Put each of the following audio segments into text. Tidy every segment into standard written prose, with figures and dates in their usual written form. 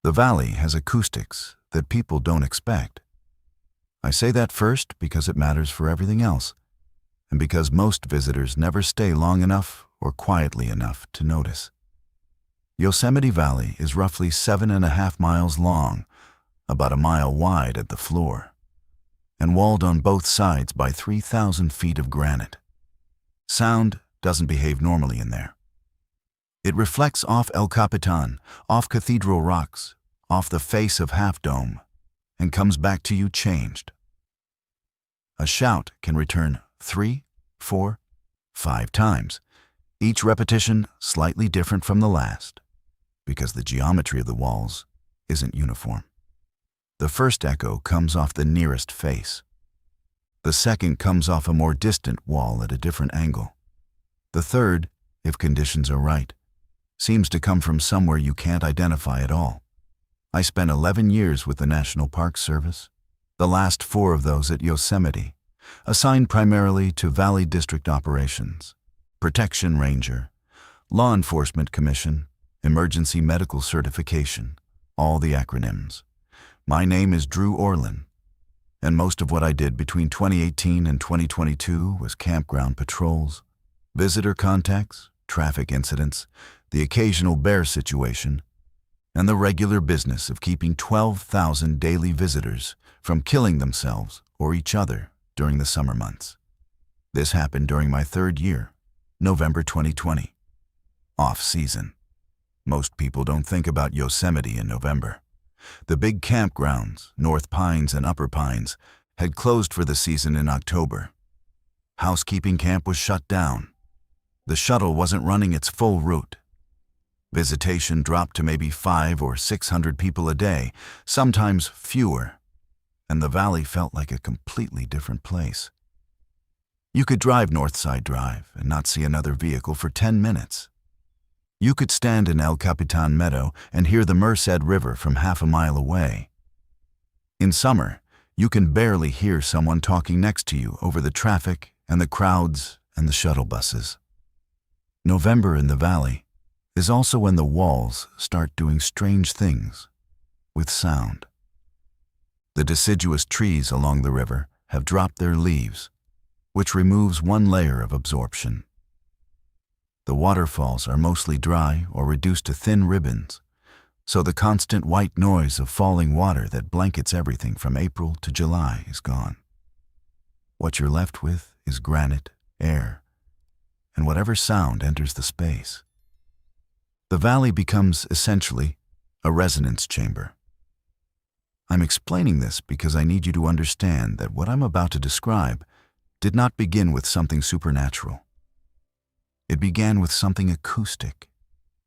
The valley has acoustics that people don't expect. I say that first because it matters for everything else, and because most visitors never stay long enough or quietly enough to notice. Yosemite Valley is roughly 7.5 miles long, about a mile wide at the floor, and walled on both sides by 3,000 feet of granite. Sound doesn't behave normally in there. It reflects off El Capitan, off Cathedral Rocks, off the face of Half Dome, and comes back to you changed. A shout can return 3, 4, 5 times, each repetition slightly different from the last, because the geometry of the walls isn't uniform. The first echo comes off the nearest face. The second comes off a more distant wall at a different angle. The third, if conditions are right, seems to come from somewhere you can't identify at all. I spent 11 years with the National Park Service, the last 4 of those at Yosemite, assigned primarily to Valley District operations, Protection Ranger, Law Enforcement Commission, Emergency Medical Certification, all the acronyms. My name is Drew Orlin, and most of what I did between 2018 and 2022 was campground patrols, visitor contacts, traffic incidents, the occasional bear situation, and the regular business of keeping 12,000 daily visitors from killing themselves or each other during the summer months. This happened during my 3rd year, November 2020. Off-season. Most people don't think about Yosemite in November. The big campgrounds, North Pines and Upper Pines, had closed for the season in October. Housekeeping camp was shut down. The shuttle wasn't running its full route. Visitation dropped to maybe 500 or 600 people a day, sometimes fewer, and the valley felt like a completely different place. You could drive Northside Drive and not see another vehicle for 10 minutes. You could stand in El Capitan Meadow and hear the Merced River from half a mile away. In summer, you can barely hear someone talking next to you over the traffic and the crowds and the shuttle buses. November in the valley is also when the walls start doing strange things with sound. The deciduous trees along the river have dropped their leaves, which removes one layer of absorption. The waterfalls are mostly dry or reduced to thin ribbons, so the constant white noise of falling water that blankets everything from April to July is gone. What you're left with is granite, air, and whatever sound enters the space. The valley becomes essentially a resonance chamber. I'm explaining this because I need you to understand that what I'm about to describe did not begin with something supernatural. It began with something acoustic,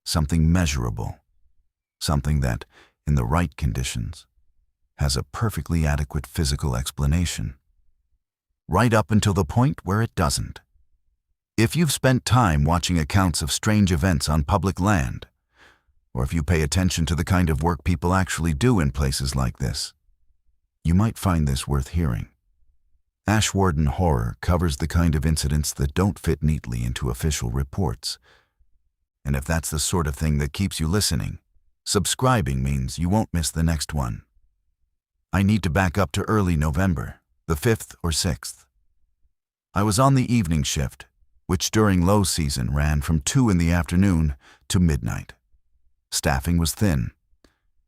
something measurable, something that, in the right conditions, has a perfectly adequate physical explanation, right up until the point where it doesn't. If you've spent time watching accounts of strange events on public land, or if you pay attention to the kind of work people actually do in places like this, you might find this worth hearing. Ashwarden horror covers the kind of incidents that don't fit neatly into official reports. And if that's the sort of thing that keeps you listening, subscribing means you won't miss the next one. I need to back up to early November, the 5th or 6th. I was on the evening shift, which during low season ran from 2 in the afternoon to midnight. Staffing was thin.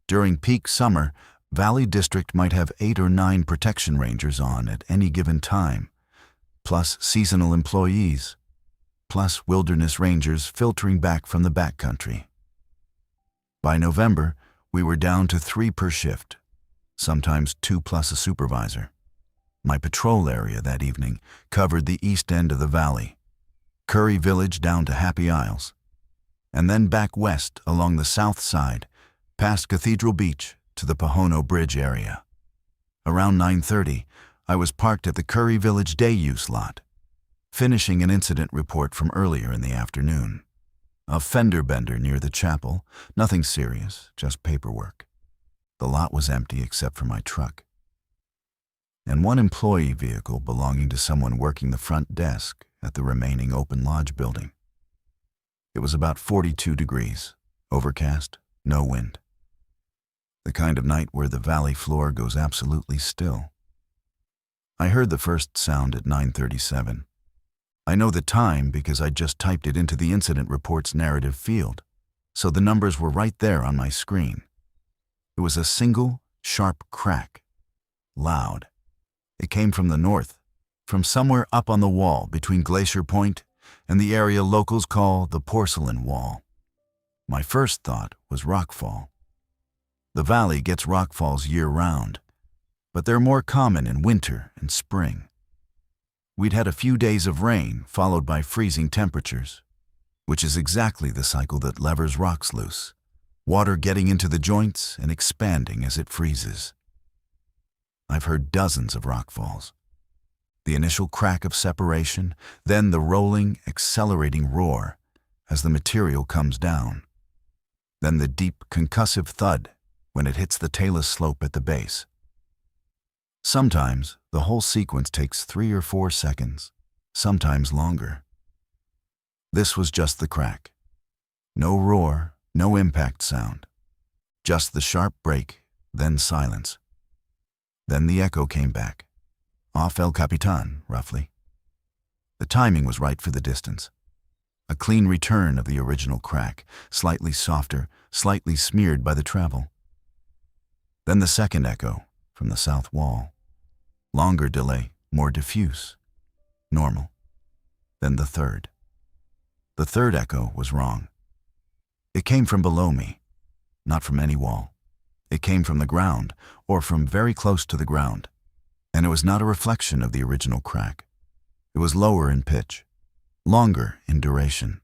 During peak summer, Valley District might have 8 or 9 protection rangers on at any given time, plus seasonal employees, plus wilderness rangers filtering back from the backcountry. By November, we were down to 3 per shift, sometimes 2 plus a supervisor. My patrol area that evening covered the east end of the valley, Curry Village down to Happy Isles, and then back west along the south side, past Cathedral Beach to the Pohono Bridge area. Around 9:30, I was parked at the Curry Village day use lot, finishing an incident report from earlier in the afternoon. A fender bender near the chapel, nothing serious, just paperwork. The lot was empty except for my truck, and one employee vehicle belonging to someone working the front desk at the remaining open lodge building. It was about 42 degrees, overcast, no wind. the kind of night where the valley floor goes absolutely still. I heard the first sound at 9:37. I know the time because I just typed it into the incident report's narrative field, so the numbers were right there on my screen. It was a single, sharp crack. Loud. It came from the north, from somewhere up on the wall between Glacier Point and the area locals call the Porcelain Wall. My first thought was rockfall. The valley gets rockfalls year-round, but they're more common in winter and spring. We'd had a few days of rain followed by freezing temperatures, which is exactly the cycle that levers rocks loose, water getting into the joints and expanding as it freezes. I've heard dozens of rockfalls. The initial crack of separation, then the rolling, accelerating roar as the material comes down. Then the deep, concussive thud when it hits the talus slope at the base. Sometimes the whole sequence takes 3 or 4 seconds, sometimes longer. This was just the crack. No roar, no impact sound. Just the sharp break, then silence. Then the echo came back. Off El Capitan, roughly. The timing was right for the distance. A clean return of the original crack, slightly softer, slightly smeared by the travel. Then the second echo from the south wall. Longer delay, more diffuse. Normal. Then the third. The third echo was wrong. It came from below me, not from any wall. It came from the ground, or from very close to the ground, and it was not a reflection of the original crack. It was lower in pitch, longer in duration,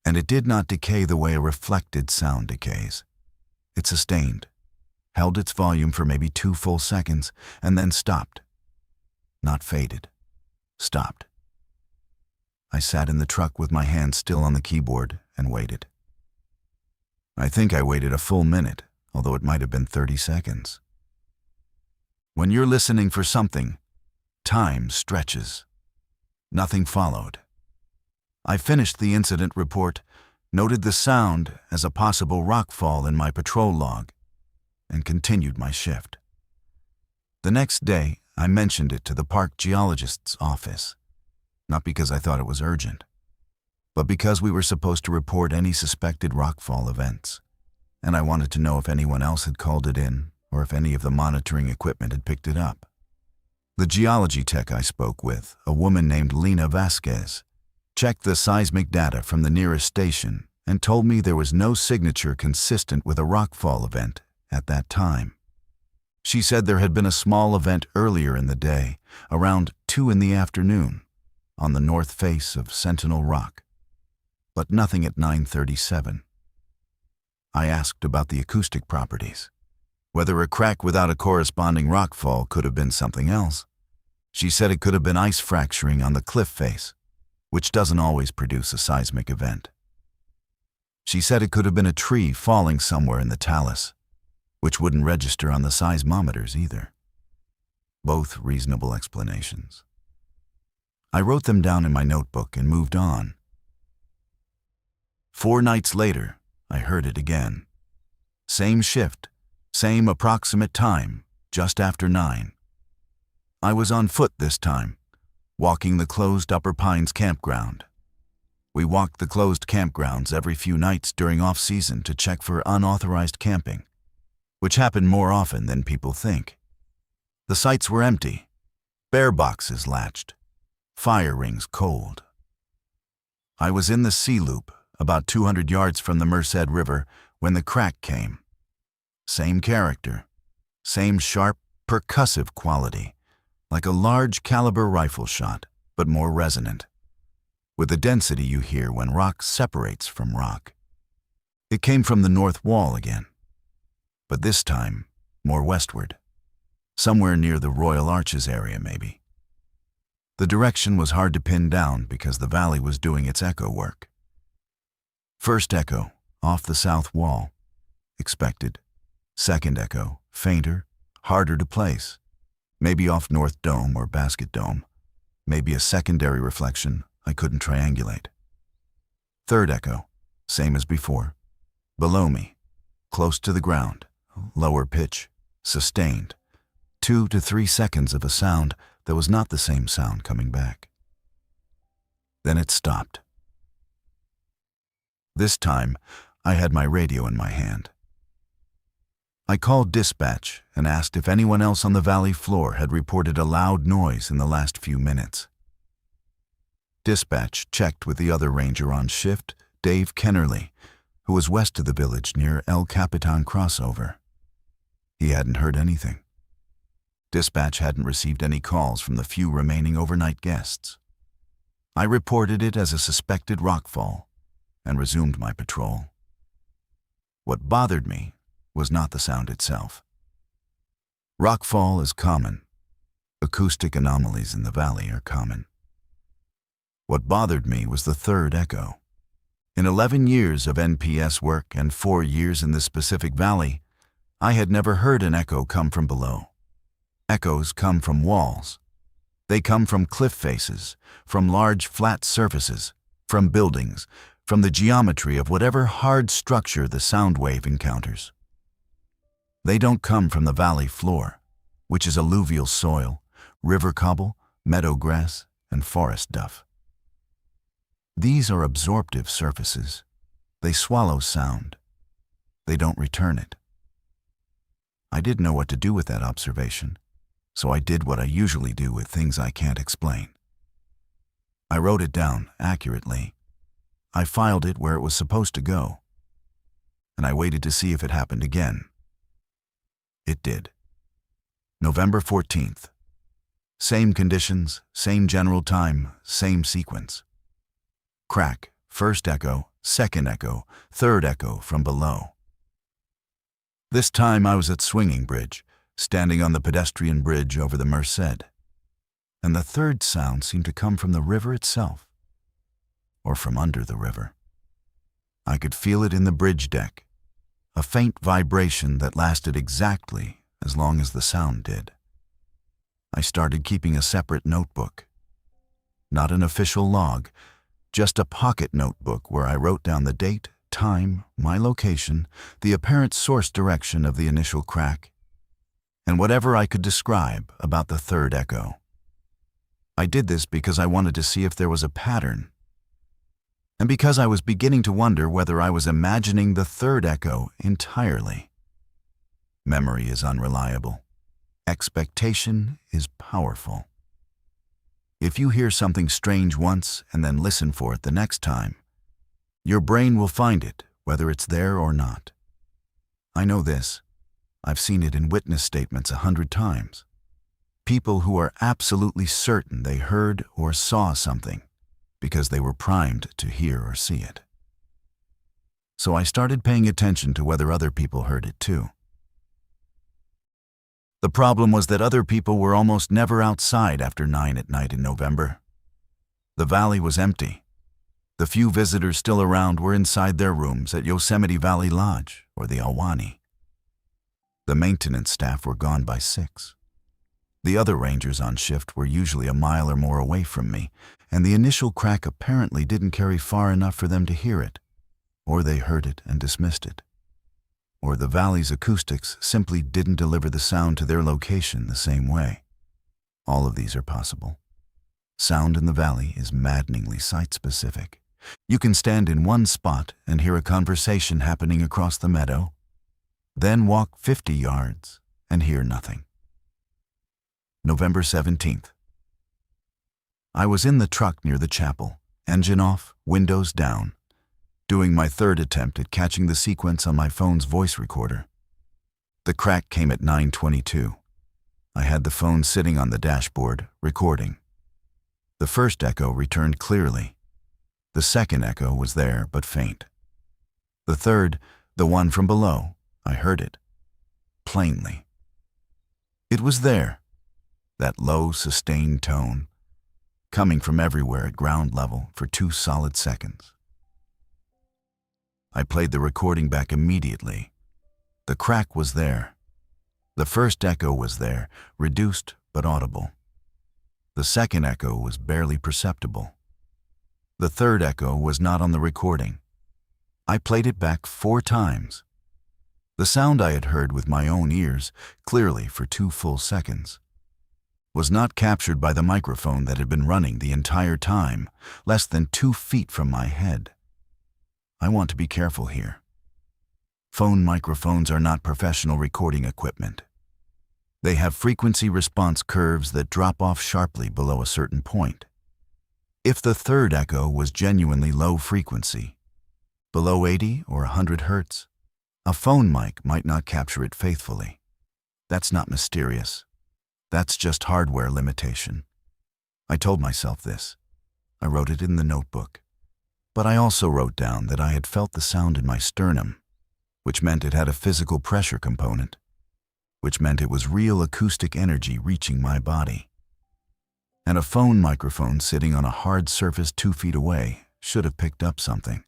and it did not decay the way a reflected sound decays. It sustained, held its volume for maybe 2 full seconds, and then stopped. Not faded, stopped. I sat in the truck with my hand still on the keyboard and waited. I think I waited a full minute, although it might have been 30 seconds. When you're listening for something, time stretches. Nothing followed. I finished the incident report, noted the sound as a possible rockfall in my patrol log, and continued my shift. The next day, I mentioned it to the park geologist's office, not because I thought it was urgent, but because we were supposed to report any suspected rockfall events, and I wanted to know if anyone else had called it in or if any of the monitoring equipment had picked it up. The geology tech I spoke with, a woman named Lena Vasquez, checked the seismic data from the nearest station and told me there was no signature consistent with a rockfall event at that time. She said there had been a small event earlier in the day, around 2 in the afternoon, on the north face of Sentinel Rock, but nothing at 9:37. I asked about the acoustic properties, whether a crack without a corresponding rockfall could have been something else. She said it could have been ice fracturing on the cliff face, which doesn't always produce a seismic event. She said it could have been a tree falling somewhere in the talus, which wouldn't register on the seismometers either. Both reasonable explanations. I wrote them down in my notebook and moved on. 4 nights later, I heard it again. Same shift, same approximate time, just after 9. I was on foot this time, walking the closed Upper Pines campground. We walked the closed campgrounds every few nights during off-season to check for unauthorized camping, which happened more often than people think. The sites were empty, bear boxes latched, fire rings cold. I was in the sea loop, about 200 yards from the Merced River, when the crack came. Same character, same sharp, percussive quality, like a large caliber rifle shot, but more resonant, with the density you hear when rock separates from rock. It came from the north wall again, but this time more westward, somewhere near the Royal Arches area maybe. The direction was hard to pin down because the valley was doing its echo work. First echo, off the south wall, expected. Second echo, fainter, harder to place, maybe off North Dome or Basket Dome, maybe a secondary reflection I couldn't triangulate. Third echo, same as before, below me, close to the ground, lower pitch, sustained, 2 to 3 seconds of a sound that was not the same sound coming back. Then it stopped. This time, I had my radio in my hand. I called dispatch and asked if anyone else on the valley floor had reported a loud noise in the last few minutes. Dispatch checked with the other ranger on shift, Dave Kennerly, who was west of the village near El Capitan crossover. He hadn't heard anything. Dispatch hadn't received any calls from the few remaining overnight guests. I reported it as a suspected rockfall and resumed my patrol. What bothered me was not the sound itself. Rockfall is common. Acoustic anomalies in the valley are common. What bothered me was the third echo. In 11 years of NPS work and 4 years in this specific valley, I had never heard an echo come from below. Echoes come from walls. They come from cliff faces, from large flat surfaces, from buildings, from the geometry of whatever hard structure the sound wave encounters. They don't come from the valley floor, which is alluvial soil, river cobble, meadow grass, and forest duff. These are absorptive surfaces. They swallow sound. They don't return it. I didn't know what to do with that observation, so I did what I usually do with things I can't explain. I wrote it down accurately. I filed it where it was supposed to go, and I waited to see if it happened again. It did. November 14th. Same conditions, same general time, same sequence. Crack, first echo, second echo, third echo from below. This time I was at Swinging Bridge, standing on the pedestrian bridge over the Merced, and the third sound seemed to come from the river itself, or from under the river. I could feel it in the bridge deck, a faint vibration that lasted exactly as long as the sound did. I started keeping a separate notebook. Not an official log, just a pocket notebook where I wrote down the date, time, my location, the apparent source direction of the initial crack, and whatever I could describe about the third echo. I did this because I wanted to see if there was a pattern, and because I was beginning to wonder whether I was imagining the third echo entirely. Memory is unreliable. Expectation is powerful. If you hear something strange once and then listen for it the next time, your brain will find it, whether it's there or not. I know this. I've seen it in witness statements 100 times. People who are absolutely certain they heard or saw something because they were primed to hear or see it. So I started paying attention to whether other people heard it too. The problem was that other people were almost never outside after 9 at night in November. The valley was empty. The few visitors still around were inside their rooms at Yosemite Valley Lodge or the Ahwahnee. The maintenance staff were gone by 6. The other rangers on shift were usually a mile or more away from me, and the initial crack apparently didn't carry far enough for them to hear it, or they heard it and dismissed it. Or the valley's acoustics simply didn't deliver the sound to their location the same way. All of these are possible. Sound in the valley is maddeningly site-specific. You can stand in one spot and hear a conversation happening across the meadow, then walk 50 yards and hear nothing. November 17th. I was in the truck near the chapel, engine off, windows down, doing my third attempt at catching the sequence on my phone's voice recorder. The crack came at 9:22. I had the phone sitting on the dashboard, recording. The first echo returned clearly. The second echo was there, but faint. The third, the one from below, I heard it, plainly. It was there, that low, sustained tone, coming from everywhere at ground level for 2 solid seconds. I played the recording back immediately. The crack was there. The first echo was there, reduced but audible. The second echo was barely perceptible. The third echo was not on the recording. I played it back 4 times. The sound I had heard with my own ears, clearly for 2 full seconds, was not captured by the microphone that had been running the entire time, less than 2 feet from my head. I want to be careful here. Phone microphones are not professional recording equipment. They have frequency response curves that drop off sharply below a certain point. If the third echo was genuinely low frequency, below 80 or 100 hertz, a phone mic might not capture it faithfully. That's not mysterious. That's just hardware limitation. I told myself this. I wrote it in the notebook. But I also wrote down that I had felt the sound in my sternum, which meant it had a physical pressure component, which meant it was real acoustic energy reaching my body. And a phone microphone sitting on a hard surface 2 feet away should have picked up something.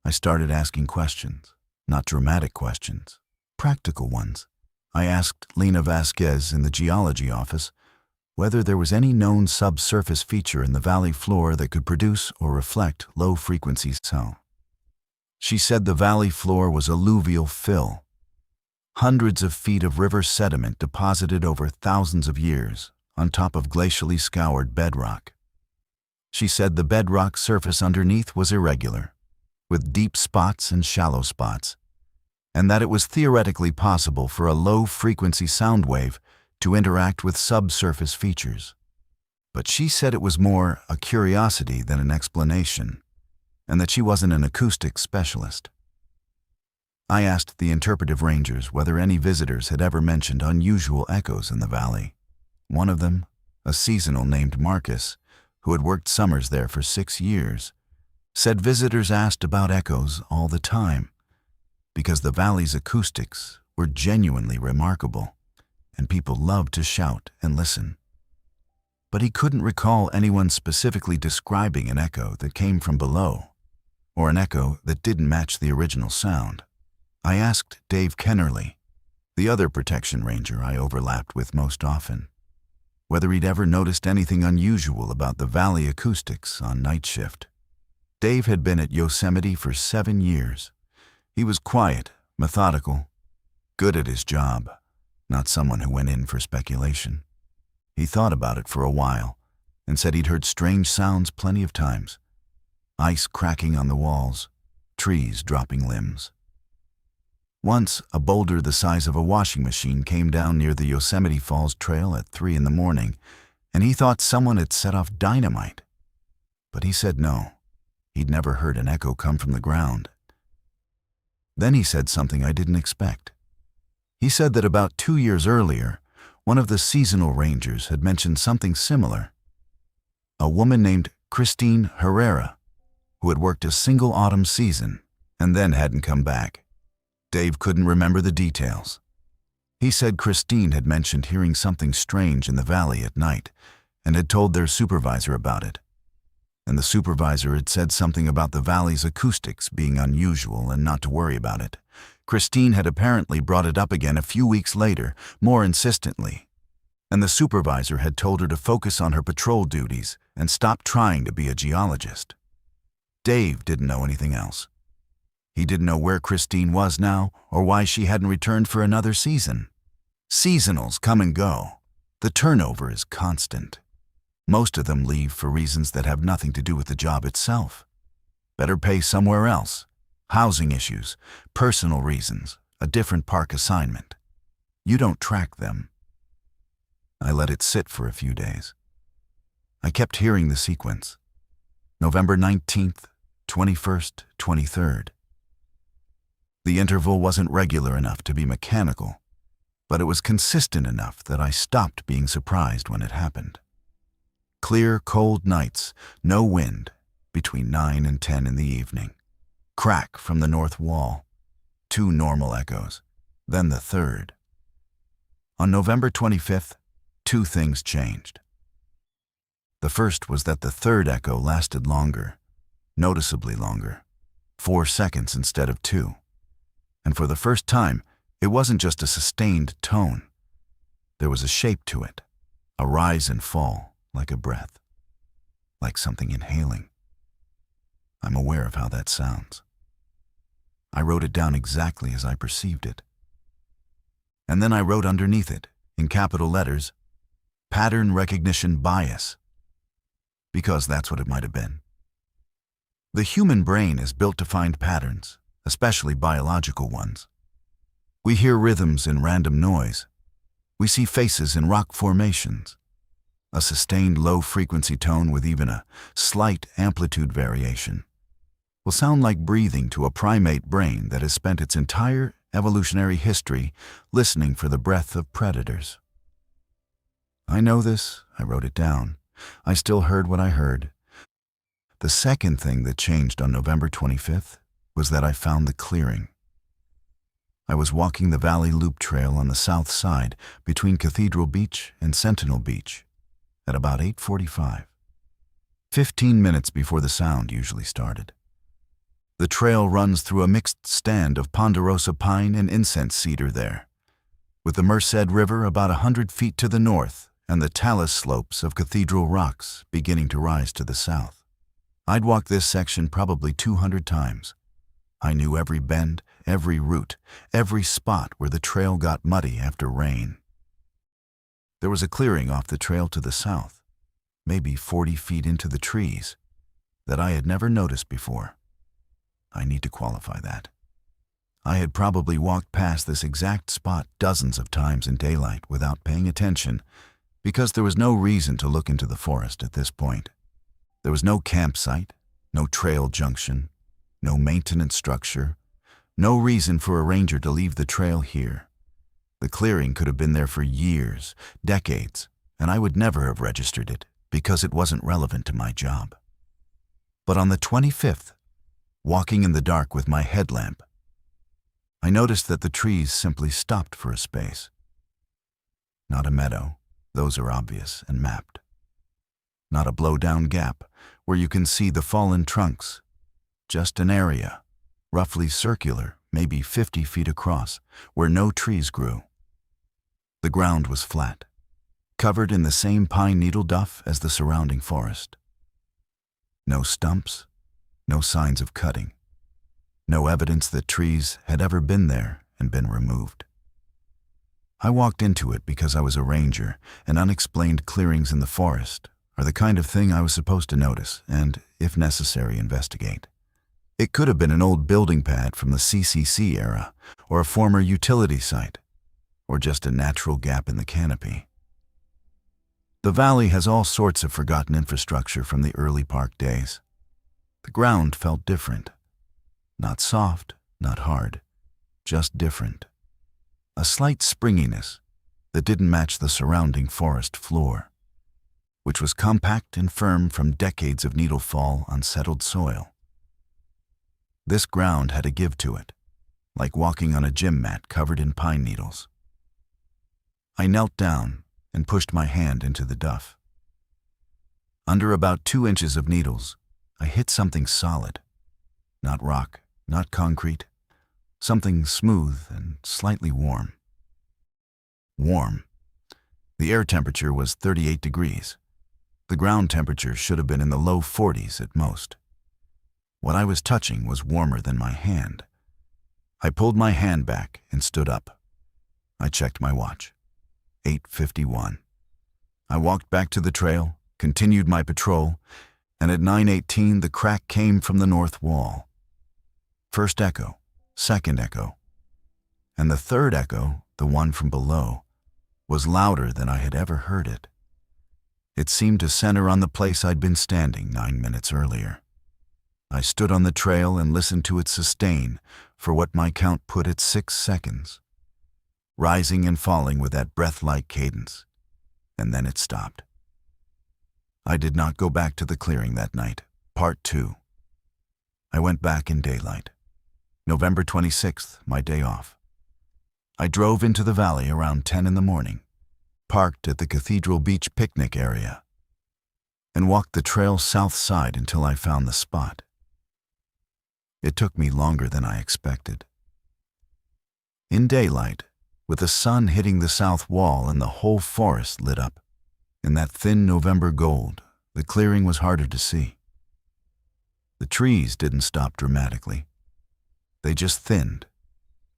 I started asking questions, not dramatic questions, practical ones. I asked Lena Vasquez in the geology office whether there was any known subsurface feature in the valley floor that could produce or reflect low-frequency sound. She said the valley floor was alluvial fill, hundreds of feet of river sediment deposited over thousands of years on top of glacially scoured bedrock. She said the bedrock surface underneath was irregular, with deep spots and shallow spots, and that it was theoretically possible for a low-frequency sound wave to interact with subsurface features. But she said it was more a curiosity than an explanation, and that she wasn't an acoustics specialist. I asked the interpretive rangers whether any visitors had ever mentioned unusual echoes in the valley. One of them, a seasonal named Marcus, who had worked summers there for 6 years, said visitors asked about echoes all the time, because the valley's acoustics were genuinely remarkable, and people loved to shout and listen. But he couldn't recall anyone specifically describing an echo that came from below, or an echo that didn't match the original sound. I asked Dave Kennerly, the other protection ranger I overlapped with most often, whether he'd ever noticed anything unusual about the valley acoustics on night shift. Dave had been at Yosemite for 7 years. He was quiet, methodical, good at his job, not someone who went in for speculation. He thought about it for a while and said he'd heard strange sounds plenty of times. Ice cracking on the walls, trees dropping limbs. Once, a boulder the size of a washing machine came down near the Yosemite Falls Trail at 3 in the morning, and he thought someone had set off dynamite. But he said no. He'd never heard an echo come from the ground. Then he said something I didn't expect. He said that about 2 years earlier, one of the seasonal rangers had mentioned something similar. A woman named Christine Herrera, who had worked a single autumn season and then hadn't come back. Dave couldn't remember the details. He said Christine had mentioned hearing something strange in the valley at night and had told their supervisor about it. And the supervisor had said something about the valley's acoustics being unusual and not to worry about it. Christine had apparently brought it up again a few weeks later, more insistently, and the supervisor had told her to focus on her patrol duties and stop trying to be a geologist. Dave didn't know anything else. He didn't know where Christine was now or why she hadn't returned for another season. Seasonals come and go. The turnover is constant. Most of them leave for reasons that have nothing to do with the job itself. Better pay somewhere else, housing issues, personal reasons, a different park assignment. You don't track them. I let it sit for a few days. I kept hearing the sequence. November 19th, 21st, 23rd. The interval wasn't regular enough to be mechanical, but it was consistent enough that I stopped being surprised when it happened. Clear, cold nights, no wind, between 9 and 10 in the evening. Crack from the north wall. 2 normal echoes, then the third. On November 25th, 2 things changed. The first was that the third echo lasted longer, noticeably longer, 4 seconds instead of 2. And for the first time, it wasn't just a sustained tone. There was a shape to it, a rise and fall, like a breath, like something inhaling. I'm aware of how that sounds. I wrote it down exactly as I perceived it. And then I wrote underneath it, in capital letters, pattern recognition bias. Because that's what it might have been. The human brain is built to find patterns, especially biological ones. We hear rhythms in random noise. We see faces in rock formations. A sustained low-frequency tone with even a slight amplitude variation will sound like breathing to a primate brain that has spent its entire evolutionary history listening for the breath of predators. I know this, I wrote it down. I still heard what I heard. The second thing that changed on November 25th was that I found the clearing. I was walking the Valley Loop Trail on the south side between Cathedral Beach and Sentinel Beach at about 8:45, 15 minutes before the sound usually started. The trail runs through a mixed stand of ponderosa pine and incense cedar there, with the Merced River about 100 feet to the north and the talus slopes of Cathedral Rocks beginning to rise to the south. I'd walked this section probably 200 times. I knew every bend, every route, every spot where the trail got muddy after rain. There was a clearing off the trail to the south, maybe 40 feet into the trees, that I had never noticed before. I need to qualify that. I had probably walked past this exact spot dozens of times in daylight without paying attention because there was no reason to look into the forest at this point. There was no campsite, no trail junction, no maintenance structure, no reason for a ranger to leave the trail here. The clearing could have been there for years, decades, and I would never have registered it because it wasn't relevant to my job. But on the 25th, walking in the dark with my headlamp, I noticed that the trees simply stopped for a space. Not a meadow, those are obvious and mapped. Not a blow-down gap where you can see the fallen trunks, just an area, roughly circular, maybe 50 feet across, where no trees grew. The ground was flat, covered in the same pine needle duff as the surrounding forest. No stumps, no signs of cutting, no evidence that trees had ever been there and been removed. I walked into it because I was a ranger, and unexplained clearings in the forest are the kind of thing I was supposed to notice and, if necessary, investigate. It could have been an old building pad from the CCC era, or a former utility site, or just a natural gap in the canopy. The valley has all sorts of forgotten infrastructure from the early park days. The ground felt different. Not soft, not hard, just different. A slight springiness that didn't match the surrounding forest floor, which was compact and firm from decades of needlefall on settled soil. This ground had a give to it, like walking on a gym mat covered in pine needles. I knelt down and pushed my hand into the duff. Under about 2 inches of needles, I hit something solid. Not rock, not concrete, something smooth and slightly warm. Warm. The air temperature was 38 degrees. The ground temperature should have been in the low 40s at most. What I was touching was warmer than my hand. I pulled my hand back and stood up. I checked my watch. 8:51. I walked back to the trail, continued my patrol, and at 9:18 the crack came from the north wall. First echo, second echo, and the third echo, the one from below, was louder than I had ever heard it. It seemed to center on the place I'd been standing 9 minutes earlier. I stood on the trail and listened to it sustain for what my count put at 6 seconds, rising and falling with that breath-like cadence, and then it stopped. I did not go back to the clearing that night. Part 2. I went back in daylight. November 26th, my day off. I drove into the valley around 10 in the morning, parked at the Cathedral Beach picnic area, and walked the trail south side until I found the spot. It took me longer than I expected. In daylight, with the sun hitting the south wall and the whole forest lit up, in that thin November gold, the clearing was harder to see. The trees didn't stop dramatically. They just thinned,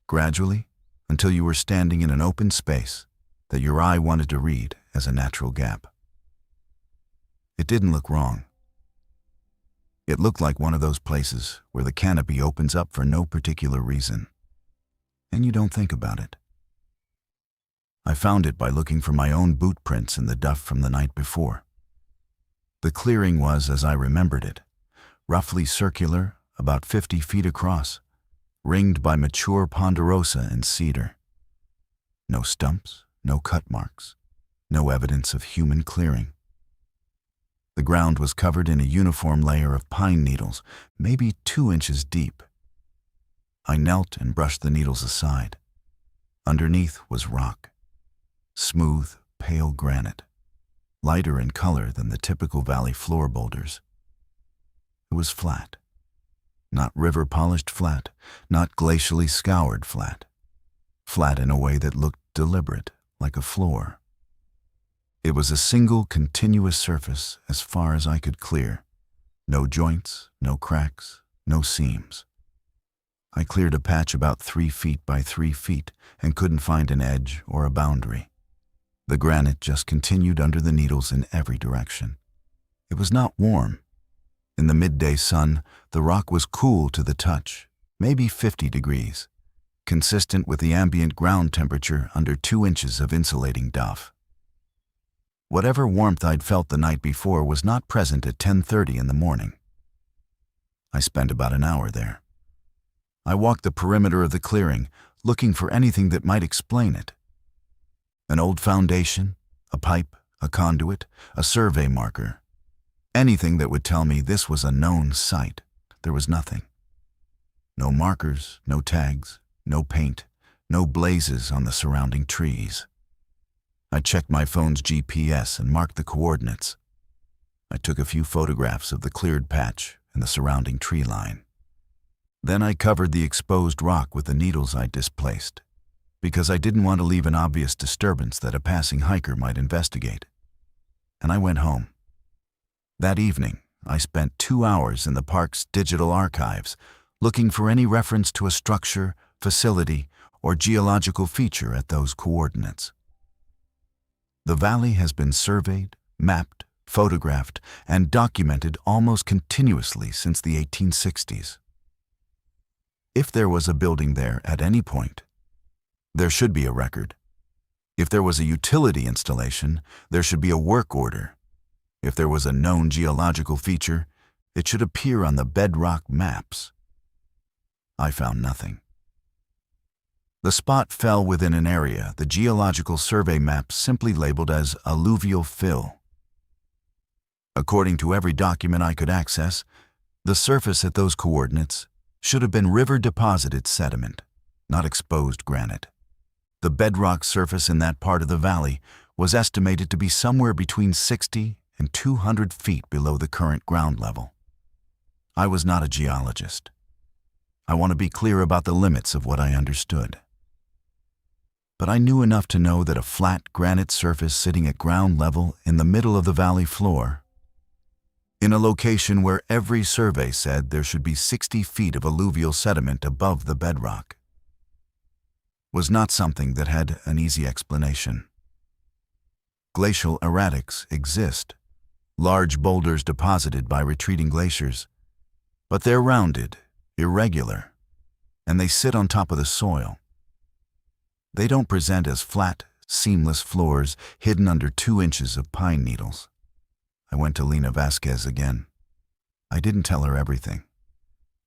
gradually, until you were standing in an open space that your eye wanted to read as a natural gap. It didn't look wrong. It looked like one of those places where the canopy opens up for no particular reason, and you don't think about it. I found it by looking for my own boot prints in the duff from the night before. The clearing was, as I remembered it, roughly circular, about 50 feet across, ringed by mature ponderosa and cedar. No stumps, no cut marks, no evidence of human clearing. The ground was covered in a uniform layer of pine needles, maybe 2 inches deep. I knelt and brushed the needles aside. Underneath was rock. Smooth, pale granite, lighter in color than the typical valley floor boulders. It was flat. Not river-polished flat, not glacially scoured flat. Flat in a way that looked deliberate, like a floor. It was a single continuous surface as far as I could clear. No joints, no cracks, no seams. I cleared a patch about 3 feet by 3 feet and couldn't find an edge or a boundary. The granite just continued under the needles in every direction. It was not warm. In the midday sun, the rock was cool to the touch, maybe 50 degrees, consistent with the ambient ground temperature under 2 inches of insulating duff. Whatever warmth I'd felt the night before was not present at 10:30 in the morning. I spent about an hour there. I walked the perimeter of the clearing, looking for anything that might explain it. An old foundation, a pipe, a conduit, a survey marker. Anything that would tell me this was a known site. There was nothing. No markers, no tags, no paint, no blazes on the surrounding trees. I checked my phone's GPS and marked the coordinates. I took a few photographs of the cleared patch and the surrounding tree line. Then I covered the exposed rock with the needles I'd displaced, because I didn't want to leave an obvious disturbance that a passing hiker might investigate. And I went home. That evening, I spent 2 hours in the park's digital archives looking for any reference to a structure, facility, or geological feature at those coordinates. The valley has been surveyed, mapped, photographed, and documented almost continuously since the 1860s. If there was a building there at any point, there should be a record. If there was a utility installation, there should be a work order. If there was a known geological feature, it should appear on the bedrock maps. I found nothing. The spot fell within an area the Geological Survey map simply labeled as alluvial fill. According to every document I could access, the surface at those coordinates should have been river-deposited sediment, not exposed granite. The bedrock surface in that part of the valley was estimated to be somewhere between 60 and 200 feet below the current ground level. I was not a geologist. I want to be clear about the limits of what I understood. But I knew enough to know that a flat granite surface sitting at ground level in the middle of the valley floor, in a location where every survey said there should be 60 feet of alluvial sediment above the bedrock, was not something that had an easy explanation. Glacial erratics exist, large boulders deposited by retreating glaciers, but they're rounded, irregular, and they sit on top of the soil. They don't present as flat, seamless floors hidden under 2 inches of pine needles. I went to Lena Vasquez again. I didn't tell her everything.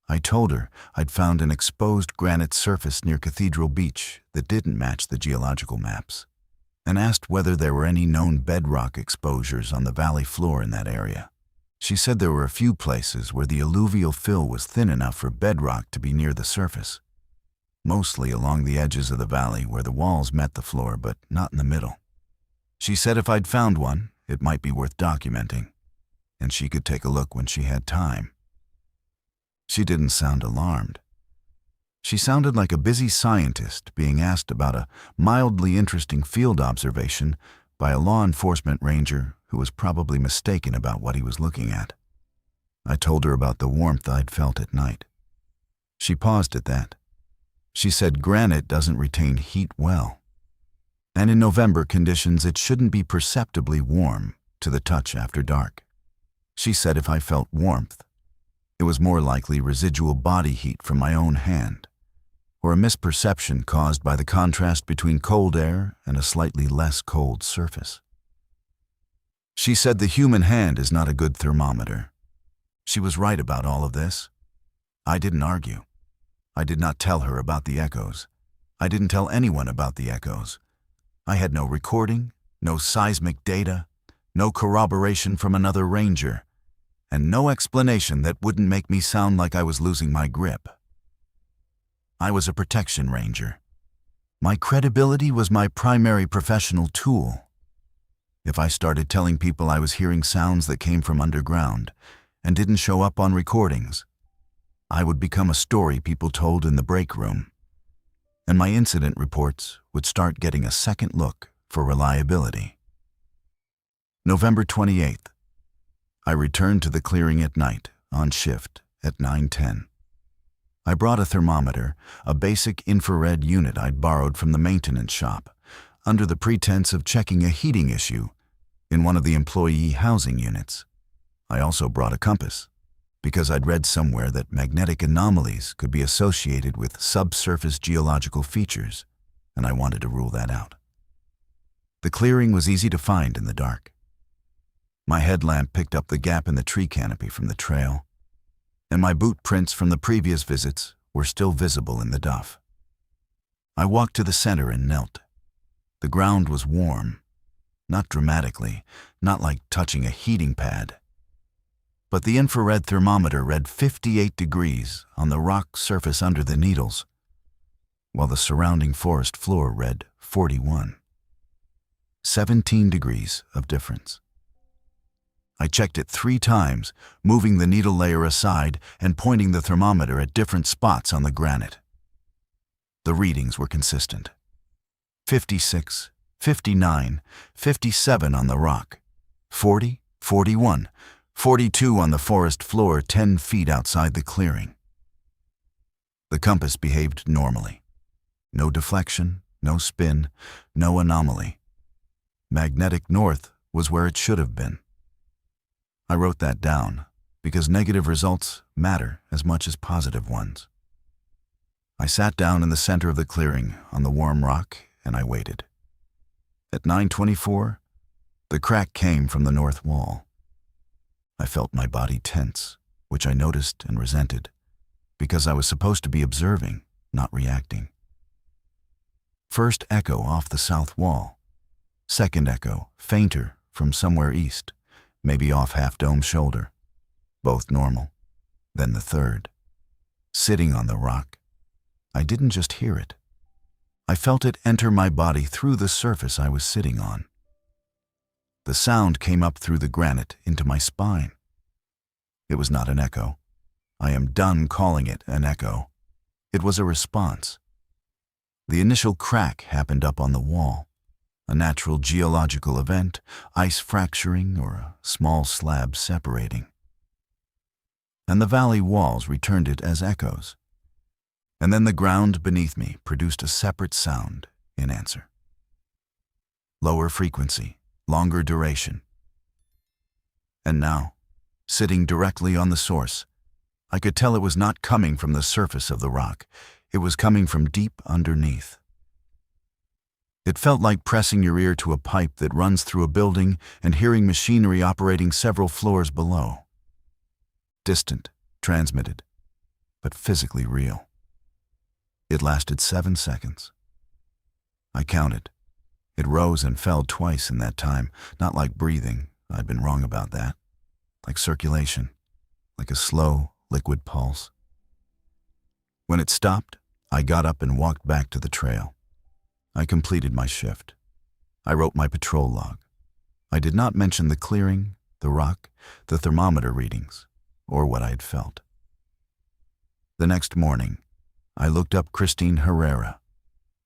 I told her I'd found an exposed granite surface near Cathedral Beach that didn't match the geological maps, and asked whether there were any known bedrock exposures on the valley floor in that area. She said there were a few places where the alluvial fill was thin enough for bedrock to be near the surface, mostly along the edges of the valley where the walls met the floor, but not in the middle. She said if I'd found one, it might be worth documenting, and she could take a look when she had time. She didn't sound alarmed. She sounded like a busy scientist being asked about a mildly interesting field observation by a law enforcement ranger who was probably mistaken about what he was looking at. I told her about the warmth I'd felt at night. She paused at that. She said granite doesn't retain heat well, and in November conditions it shouldn't be perceptibly warm to the touch after dark. She said if I felt warmth, it was more likely residual body heat from my own hand, or a misperception caused by the contrast between cold air and a slightly less cold surface. She said the human hand is not a good thermometer. She was right about all of this. I didn't argue. I did not tell her about the echoes. I didn't tell anyone about the echoes. I had no recording, no seismic data, no corroboration from another ranger, and no explanation that wouldn't make me sound like I was losing my grip. I was a protection ranger. My credibility was my primary professional tool. If I started telling people I was hearing sounds that came from underground and didn't show up on recordings, I would become a story people told in the break room, and my incident reports would start getting a second look for reliability. November 28th. I returned to the clearing at night, on shift, at 9:10. I brought a thermometer, a basic infrared unit I'd borrowed from the maintenance shop, under the pretense of checking a heating issue in one of the employee housing units. I also brought a compass, because I'd read somewhere that magnetic anomalies could be associated with subsurface geological features, and I wanted to rule that out. The clearing was easy to find in the dark. My headlamp picked up the gap in the tree canopy from the trail, and my boot prints from the previous visits were still visible in the duff. I walked to the center and knelt. The ground was warm, not dramatically, not like touching a heating pad. But the infrared thermometer read 58 degrees on the rock surface under the needles, while the surrounding forest floor read 41. 17 degrees of difference. I checked it 3 times, moving the needle layer aside and pointing the thermometer at different spots on the granite. The readings were consistent. 56, 59, 57 on the rock, 40, 41, 42 on the forest floor 10 feet outside the clearing. The compass behaved normally. No deflection, no spin, no anomaly. Magnetic north was where it should have been. I wrote that down because negative results matter as much as positive ones. I sat down in the center of the clearing on the warm rock and I waited. At 9:24, the crack came from the north wall. I felt my body tense, which I noticed and resented, because I was supposed to be observing, not reacting. First echo off the south wall. Second echo, fainter, from somewhere east, maybe off Half Dome's shoulder. Both normal. Then the third. Sitting on the rock. I didn't just hear it. I felt it enter my body through the surface I was sitting on. The sound came up through the granite into my spine. It was not an echo. I am done calling it an echo. It was a response. The initial crack happened up on the wall, a natural geological event, ice fracturing or a small slab separating. And the valley walls returned it as echoes. And then the ground beneath me produced a separate sound in answer. Lower frequency, longer duration. And now, sitting directly on the source, I could tell it was not coming from the surface of the rock. It was coming from deep underneath. It felt like pressing your ear to a pipe that runs through a building and hearing machinery operating several floors below. Distant, transmitted, but physically real. It lasted 7 seconds. I counted. It rose and fell twice in that time, not like breathing, I'd been wrong about that. Like circulation, like a slow, liquid pulse. When it stopped, I got up and walked back to the trail. I completed my shift. I wrote my patrol log. I did not mention the clearing, the rock, the thermometer readings, or what I had felt. The next morning, I looked up Christine Herrera.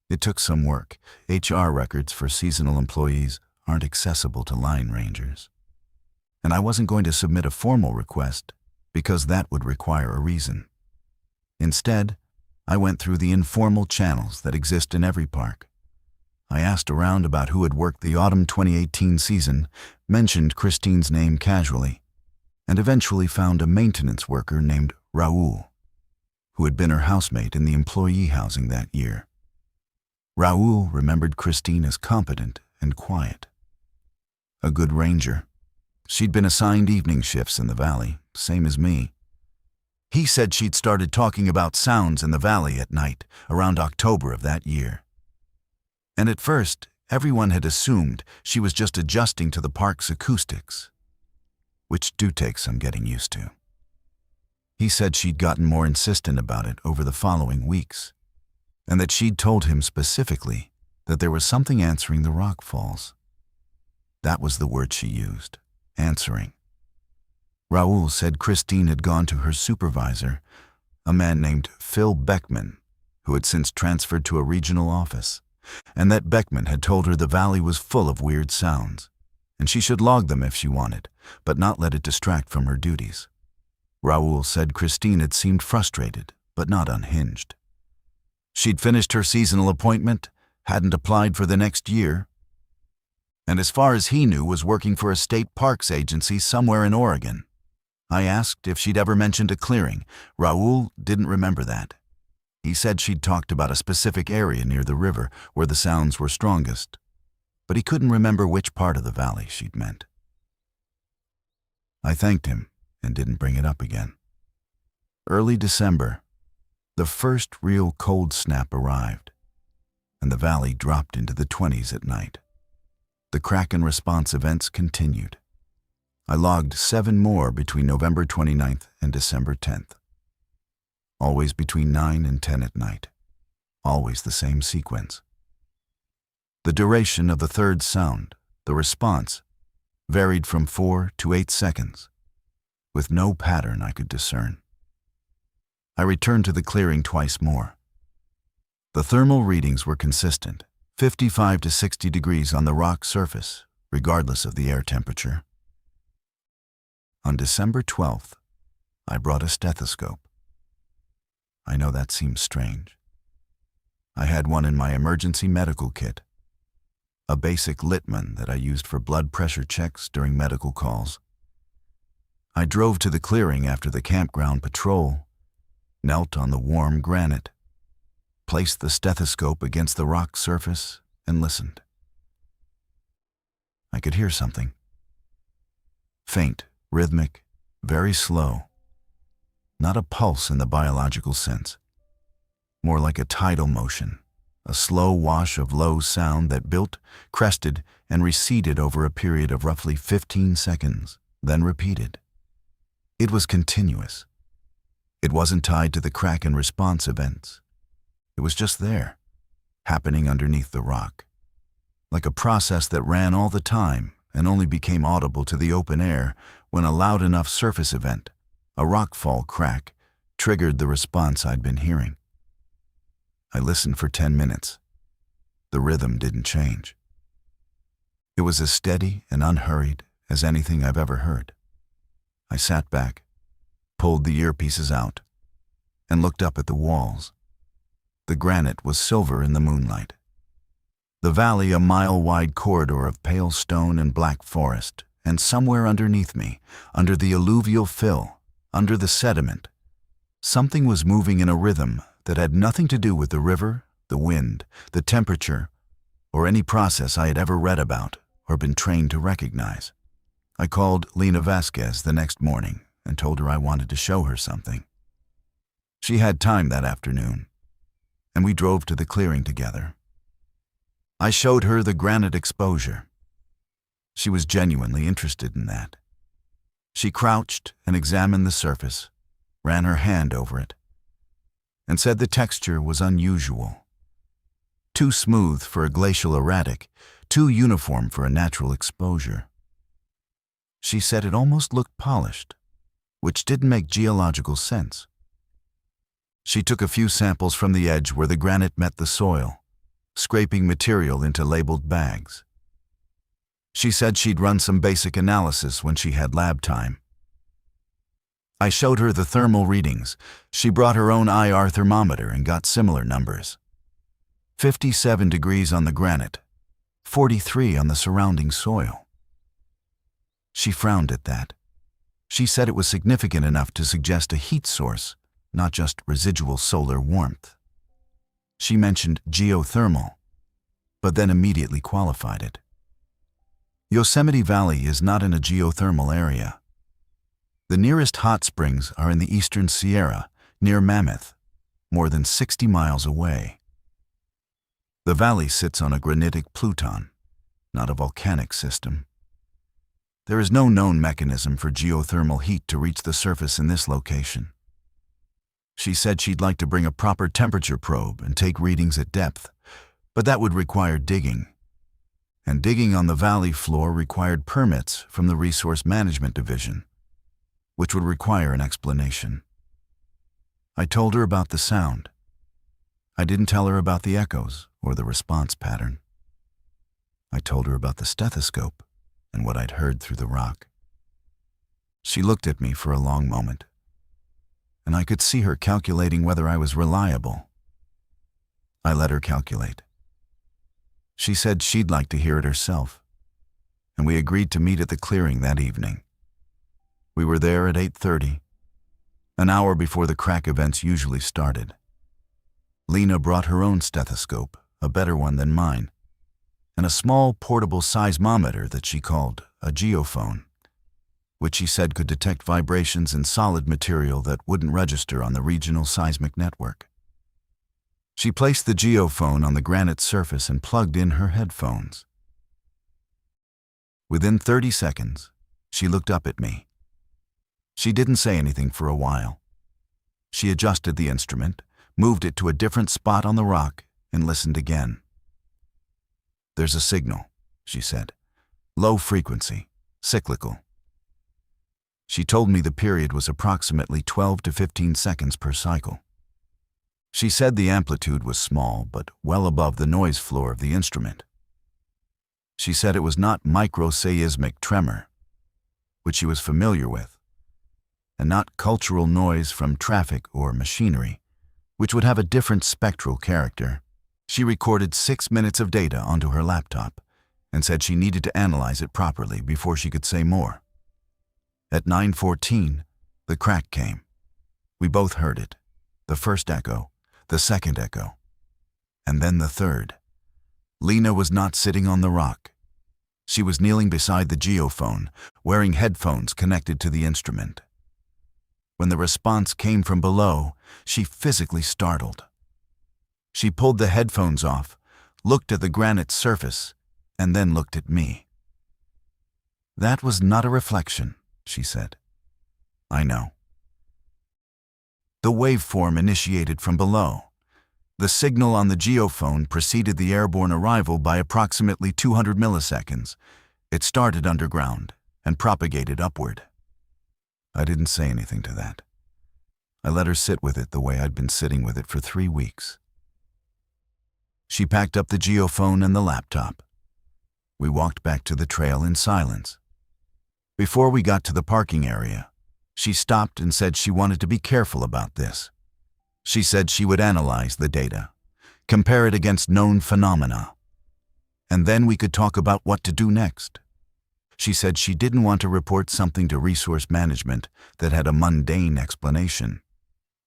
It took some work. HR records for seasonal employees aren't accessible to line rangers. And I wasn't going to submit a formal request because that would require a reason. Instead, I went through the informal channels that exist in every park. I asked around about who had worked the autumn 2018 season, mentioned Christine's name casually, and eventually found a maintenance worker named Raoul, who had been her housemate in the employee housing that year. Raoul remembered Christine as competent and quiet. A good ranger. She'd been assigned evening shifts in the valley, same as me. He said she'd started talking about sounds in the valley at night around October of that year. And at first, everyone had assumed she was just adjusting to the park's acoustics, which do take some getting used to. He said she'd gotten more insistent about it over the following weeks, and that she'd told him specifically that there was something answering the rock falls. That was the word she used, answering. Raoul said Christine had gone to her supervisor, a man named Phil Beckman, who had since transferred to a regional office, and that Beckman had told her the valley was full of weird sounds, and she should log them if she wanted, but not let it distract from her duties. Raoul said Christine had seemed frustrated, but not unhinged. She'd finished her seasonal appointment, hadn't applied for the next year, and as far as he knew was working for a state parks agency somewhere in Oregon. I asked if she'd ever mentioned a clearing. Raoul didn't remember that. He said she'd talked about a specific area near the river where the sounds were strongest, but he couldn't remember which part of the valley she'd meant. I thanked him and didn't bring it up again. Early December, the first real cold snap arrived, and the valley dropped into the 20s at night. The Kraken response events continued. I logged 7 more between November 29th and December 10th. Always between 9 and 10 at night. Always the same sequence. The duration of the third sound, the response, varied from 4 to 8 seconds, with no pattern I could discern. I returned to the clearing twice more. The thermal readings were consistent, 55 to 60 degrees on the rock surface, regardless of the air temperature. On December 12th, I brought a stethoscope. I know that seems strange. I had one in my emergency medical kit, a basic Littmann that I used for blood pressure checks during medical calls. I drove to the clearing after the campground patrol, knelt on the warm granite, placed the stethoscope against the rock surface, and listened. I could hear something. Faint, rhythmic, very slow. Not a pulse in the biological sense. More like a tidal motion, a slow wash of low sound that built, crested, and receded over a period of roughly 15 seconds, then repeated. It was continuous. It wasn't tied to the Kraken response events. It was just there, happening underneath the rock, like a process that ran all the time and only became audible to the open air when a loud enough surface event, a rockfall crack, triggered the response I'd been hearing. I listened for 10 minutes. The rhythm didn't change. It was as steady and unhurried as anything I've ever heard. I sat back, pulled the earpieces out, and looked up at the walls. The granite was silver in the moonlight. The valley a mile-wide corridor of pale stone and black forest, and somewhere underneath me, under the alluvial fill, under the sediment, something was moving in a rhythm that had nothing to do with the river, the wind, the temperature, or any process I had ever read about or been trained to recognize. I called Lena Vasquez the next morning and told her I wanted to show her something. She had time that afternoon, and we drove to the clearing together. I showed her the granite exposure. She was genuinely interested in that. She crouched and examined the surface, ran her hand over it, and said the texture was unusual. Too smooth for a glacial erratic, too uniform for a natural exposure. She said it almost looked polished, which didn't make geological sense. She took a few samples from the edge where the granite met the soil, scraping material into labeled bags. She said she'd run some basic analysis when she had lab time. I showed her the thermal readings. She brought her own IR thermometer and got similar numbers. 57 degrees on the granite, 43 on the surrounding soil. She frowned at that. She said it was significant enough to suggest a heat source, not just residual solar warmth. She mentioned geothermal, but then immediately qualified it. Yosemite Valley is not in a geothermal area. The nearest hot springs are in the eastern Sierra, near Mammoth, more than 60 miles away. The valley sits on a granitic pluton, not a volcanic system. There is no known mechanism for geothermal heat to reach the surface in this location. She said she'd like to bring a proper temperature probe and take readings at depth, but that would require digging. And digging on the valley floor required permits from the Resource Management Division, which would require an explanation. I told her about the sound. I didn't tell her about the echoes or the response pattern. I told her about the stethoscope and what I'd heard through the rock. She looked at me for a long moment, and I could see her calculating whether I was reliable. I let her calculate. She said she'd like to hear it herself, and we agreed to meet at the clearing that evening. We were there at 8:30, an hour before the crack events usually started. Lena brought her own stethoscope, a better one than mine, and a small portable seismometer that she called a geophone, which she said could detect vibrations in solid material that wouldn't register on the regional seismic network. She placed the geophone on the granite surface and plugged in her headphones. Within 30 seconds, she looked up at me. She didn't say anything for a while. She adjusted the instrument, moved it to a different spot on the rock, and listened again. "There's a signal," she said. "Low frequency, cyclical." She told me the period was approximately 12 to 15 seconds per cycle. She said the amplitude was small, but well above the noise floor of the instrument. She said it was not microseismic tremor, which she was familiar with, and not cultural noise from traffic or machinery, which would have a different spectral character. She recorded 6 minutes of data onto her laptop and said she needed to analyze it properly before she could say more. At 9:14, the crack came. We both heard it, the first echo, the second echo, and then the third. Lena was not sitting on the rock. She was kneeling beside the geophone, wearing headphones connected to the instrument. When the response came from below, she physically startled. She pulled the headphones off, looked at the granite surface, and then looked at me. "That was not a reflection," she said. "I know." The waveform initiated from below. The signal on the geophone preceded the airborne arrival by approximately 200 milliseconds. It started underground and propagated upward. I didn't say anything to that. I let her sit with it the way I'd been sitting with it for 3 weeks. She packed up the geophone and the laptop. We walked back to the trail in silence. Before we got to the parking area, she stopped and said she wanted to be careful about this. She said she would analyze the data, compare it against known phenomena, and then we could talk about what to do next. She said she didn't want to report something to Resource Management that had a mundane explanation,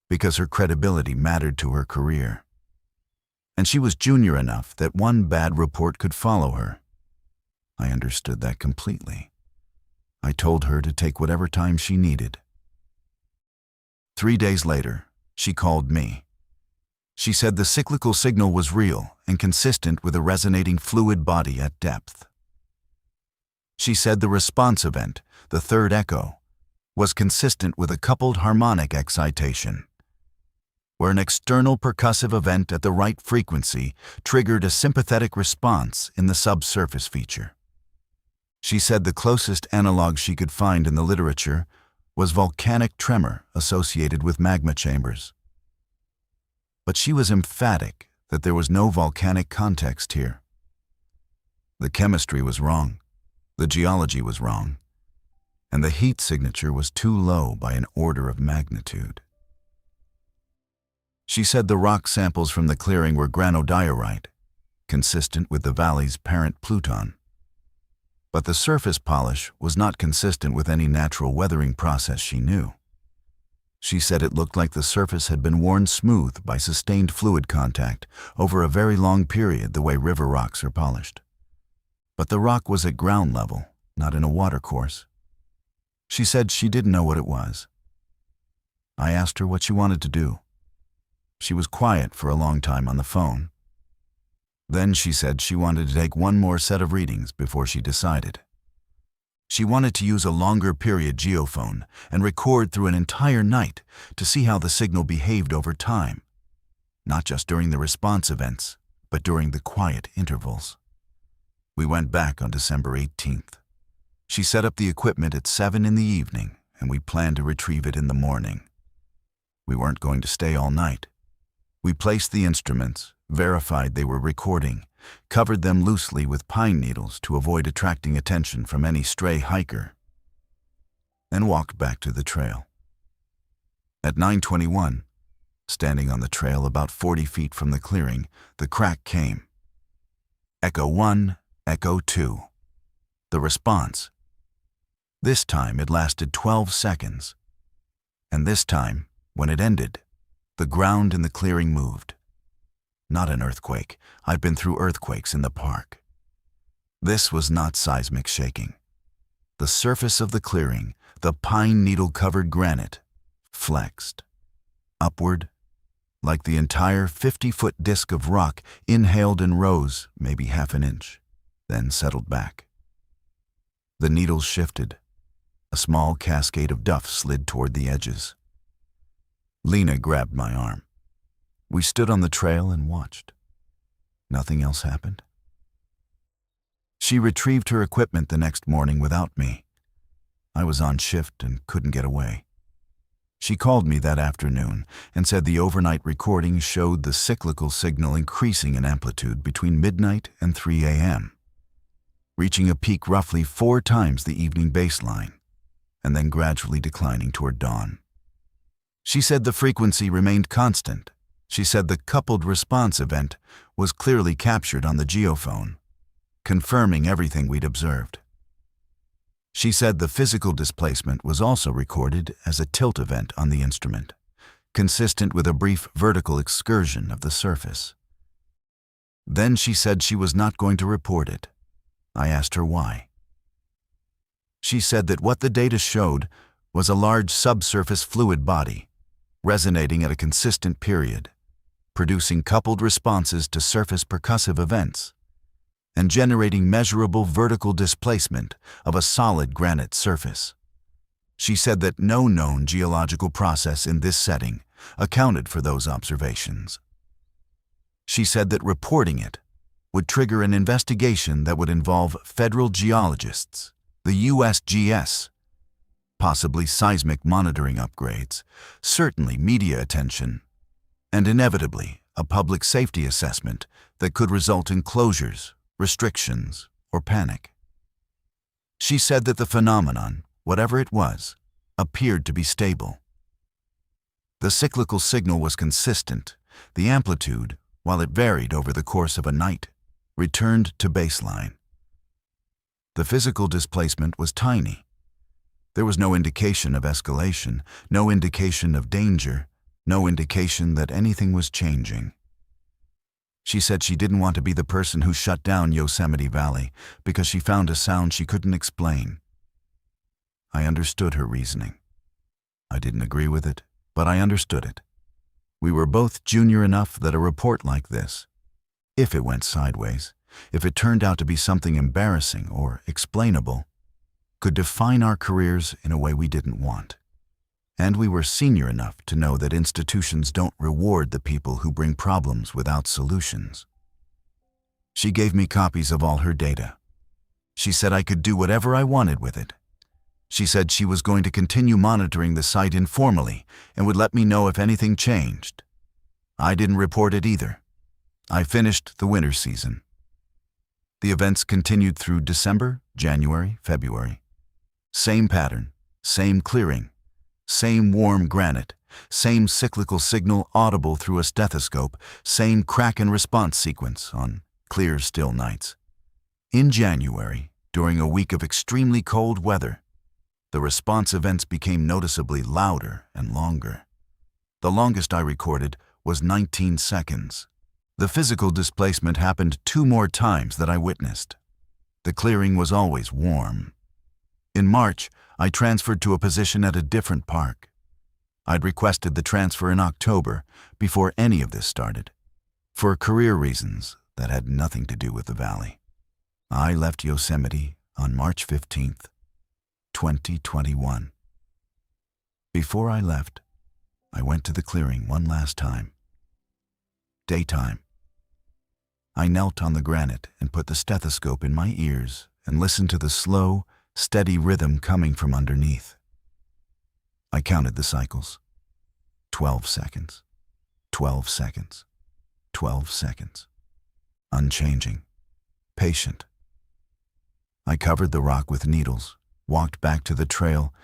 because her credibility mattered to her career. And she was junior enough that one bad report could follow her. I understood that completely. I told her to take whatever time she needed. 3 days later, she called me. She said the cyclical signal was real and consistent with a resonating fluid body at depth. She said the response event, the third echo, was consistent with a coupled harmonic excitation, where an external percussive event at the right frequency triggered a sympathetic response in the subsurface feature. She said the closest analog she could find in the literature was volcanic tremor associated with magma chambers. But she was emphatic that there was no volcanic context here. The chemistry was wrong, the geology was wrong, and the heat signature was too low by an order of magnitude. She said the rock samples from the clearing were granodiorite, consistent with the valley's parent Pluton. But the surface polish was not consistent with any natural weathering process she knew. She said it looked like the surface had been worn smooth by sustained fluid contact over a very long period, the way river rocks are polished. But the rock was at ground level, not in a watercourse. She said she didn't know what it was. I asked her what she wanted to do. She was quiet for a long time on the phone. Then she said she wanted to take one more set of readings before she decided. She wanted to use a longer period geophone and record through an entire night to see how the signal behaved over time, not just during the response events, but during the quiet intervals. We went back on December 18th. She set up the equipment at 7 in the evening, and we planned to retrieve it in the morning. We weren't going to stay all night. We placed the instruments, verified they were recording, covered them loosely with pine needles to avoid attracting attention from any stray hiker, and walked back to the trail. At 9:21, standing on the trail about 40 feet from the clearing, the crack came. Echo 1, Echo 2. The response. This time it lasted 12 seconds. And this time, when it ended, the ground in the clearing moved. Not an earthquake. I've been through earthquakes in the park. This was not seismic shaking. The surface of the clearing, the pine needle-covered granite, flexed. Upward, like the entire 50-foot disk of rock inhaled and rose maybe half an inch, then settled back. The needles shifted. A small cascade of duff slid toward the edges. Lena grabbed my arm. We stood on the trail and watched. Nothing else happened. She retrieved her equipment the next morning without me. I was on shift and couldn't get away. She called me that afternoon and said the overnight recording showed the cyclical signal increasing in amplitude between midnight and 3 a.m., reaching a peak roughly 4 times the evening baseline, and then gradually declining toward dawn. She said the frequency remained constant. She said the coupled response event was clearly captured on the geophone, confirming everything we'd observed. She said the physical displacement was also recorded as a tilt event on the instrument, consistent with a brief vertical excursion of the surface. Then she said she was not going to report it. I asked her why. She said that what the data showed was a large subsurface fluid body, resonating at a consistent period, producing coupled responses to surface percussive events, and generating measurable vertical displacement of a solid granite surface. She said that no known geological process in this setting accounted for those observations. She said that reporting it would trigger an investigation that would involve federal geologists, the USGS, possibly seismic monitoring upgrades, certainly media attention, and inevitably a public safety assessment that could result in closures, restrictions, or panic. She said that the phenomenon, whatever it was, appeared to be stable. The cyclical signal was consistent. The amplitude, while it varied over the course of a night, returned to baseline. The physical displacement was tiny. There was no indication of escalation, no indication of danger, no indication that anything was changing. She said she didn't want to be the person who shut down Yosemite Valley because she found a sound she couldn't explain. I understood her reasoning. I didn't agree with it, but I understood it. We were both junior enough that a report like this, if it went sideways, if it turned out to be something embarrassing or explainable, could define our careers in a way we didn't want. And we were senior enough to know that institutions don't reward the people who bring problems without solutions. She gave me copies of all her data. She said I could do whatever I wanted with it. She said she was going to continue monitoring the site informally and would let me know if anything changed. I didn't report it either. I finished the winter season. The events continued through December, January, February. Same pattern, same clearing, same warm granite, same cyclical signal audible through a stethoscope, same crack and response sequence on clear, still nights. In January, during a week of extremely cold weather, the response events became noticeably louder and longer. The longest I recorded was 19 seconds. The physical displacement happened 2 more times that I witnessed. The clearing was always warm. In March, I transferred to a position at a different park. I'd requested the transfer in October, before any of this started, for career reasons that had nothing to do with the valley. I left Yosemite on March 15th, 2021. Before I left, I went to the clearing one last time. Daytime. I knelt on the granite and put the stethoscope in my ears and listened to the slow, steady rhythm coming from underneath. I counted the cycles. 12 seconds, 12 seconds, 12 seconds. Unchanging, patient. I covered the rock with needles, walked back to the trail,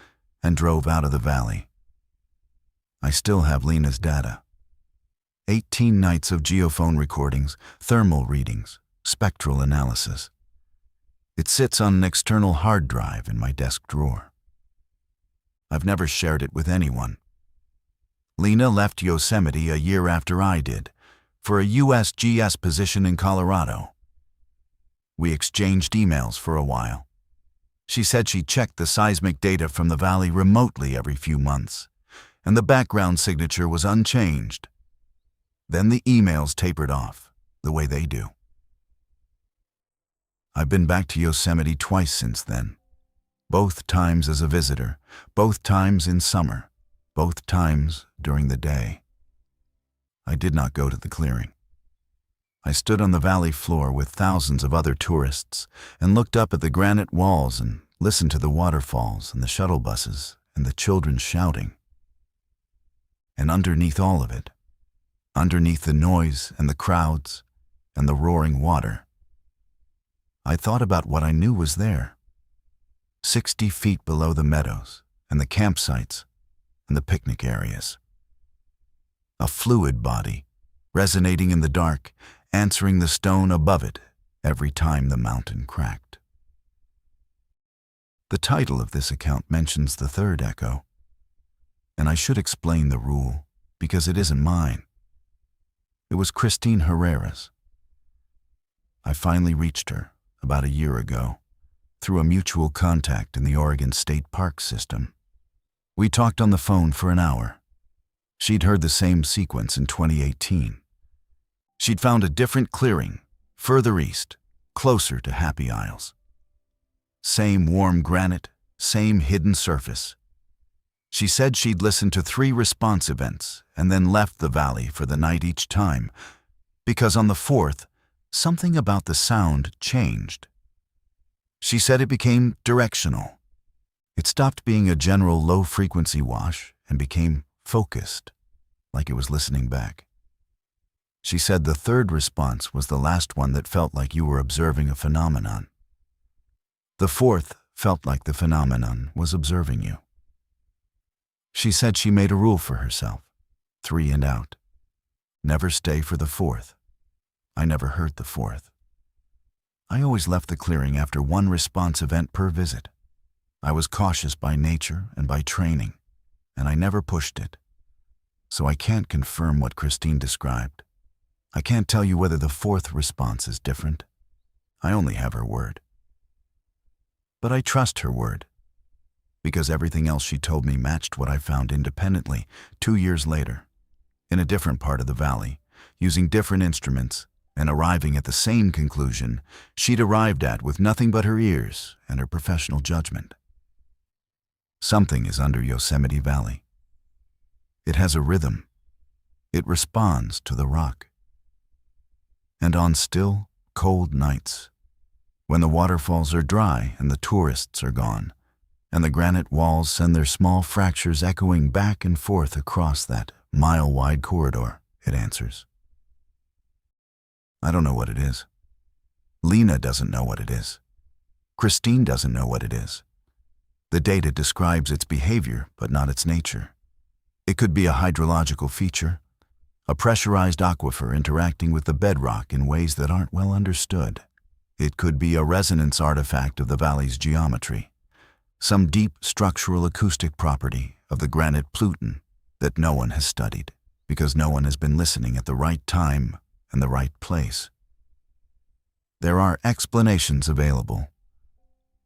and drove out of the valley. I still have Lena's data. 18 nights of geophone recordings, thermal readings, spectral analysis. It sits on an external hard drive in my desk drawer. I've never shared it with anyone. Lena left Yosemite a year after I did, for a USGS position in Colorado. We exchanged emails for a while. She said she checked the seismic data from the valley remotely every few months, and the background signature was unchanged. Then the emails tapered off, the way they do. I've been back to Yosemite twice since then, both times as a visitor, both times in summer, both times during the day. I did not go to the clearing. I stood on the valley floor with thousands of other tourists and looked up at the granite walls and listened to the waterfalls and the shuttle buses and the children shouting. And underneath all of it, underneath the noise and the crowds and the roaring water, I thought about what I knew was there, 60 feet below the meadows and the campsites and the picnic areas. A fluid body, resonating in the dark, answering the stone above it every time the mountain cracked. The title of this account mentions the third echo, and I should explain the rule because it isn't mine. It was Christine Herrera's. I finally reached her about a year ago through a mutual contact in the Oregon State Park system. We talked on the phone for an hour. She'd heard the same sequence in 2018. She'd found a different clearing, further east, closer to Happy Isles. Same warm granite, same hidden surface. She said she'd listened to 3 response events and then left the valley for the night each time, because on the 4th, something about the sound changed. She said it became directional. It stopped being a general low-frequency wash and became focused, like it was listening back. She said the 3rd response was the last one that felt like you were observing a phenomenon. The 4th felt like the phenomenon was observing you. She said she made a rule for herself, 3 and out. Never stay for the 4th. I never heard the 4th. I always left the clearing after 1 response event per visit. I was cautious by nature and by training, and I never pushed it. So I can't confirm what Christine described. I can't tell you whether the 4th response is different. I only have her word. But I trust her word, because everything else she told me matched what I found independently 2 years later, in a different part of the valley, using different instruments, and arriving at the same conclusion she'd arrived at with nothing but her ears and her professional judgment. Something is under Yosemite Valley. It has a rhythm. It responds to the rock. And on still, cold nights, when the waterfalls are dry and the tourists are gone, and the granite walls send their small fractures echoing back and forth across that mile-wide corridor, it answers. I don't know what it is. Lena doesn't know what it is. Christine doesn't know what it is. The data describes its behavior, but not its nature. It could be a hydrological feature, a pressurized aquifer interacting with the bedrock in ways that aren't well understood. It could be a resonance artifact of the valley's geometry, some deep structural acoustic property of the granite pluton that no one has studied, because no one has been listening at the right time and the right place. There are explanations available.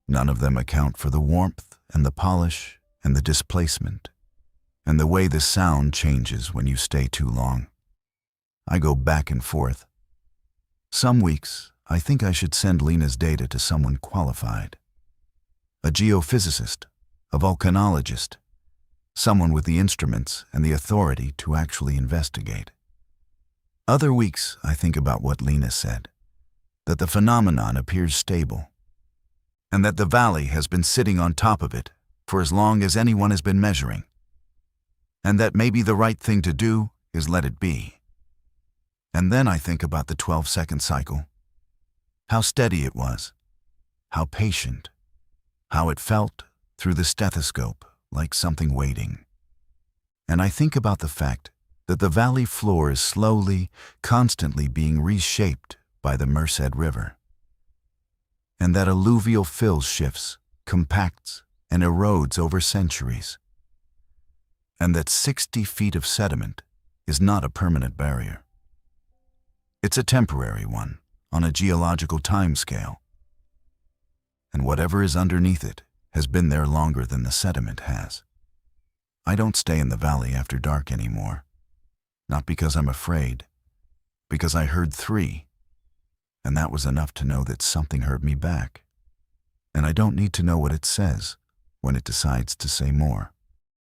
None of them account for the warmth and the polish and the displacement, and the way the sound changes when you stay too long. I go back and forth. Some weeks, I think I should send Lena's data to someone qualified. A geophysicist, a volcanologist, someone with the instruments and the authority to actually investigate. Other weeks, I think about what Lena said, that the phenomenon appears stable, and that the valley has been sitting on top of it for as long as anyone has been measuring, and that maybe the right thing to do is let it be. And then I think about the 12-second cycle, how steady it was, how patient, how it felt through the stethoscope like something waiting. And I think about the fact that the valley floor is slowly, constantly being reshaped by the Merced River, and that alluvial fill shifts, compacts, and erodes over centuries, and that 60 feet of sediment is not a permanent barrier. It's a temporary one on a geological timescale, and whatever is underneath it has been there longer than the sediment has. I don't stay in the valley after dark anymore, not because I'm afraid, because I heard 3, and that was enough to know that something heard me back, and I don't need to know what it says when it decides to say more.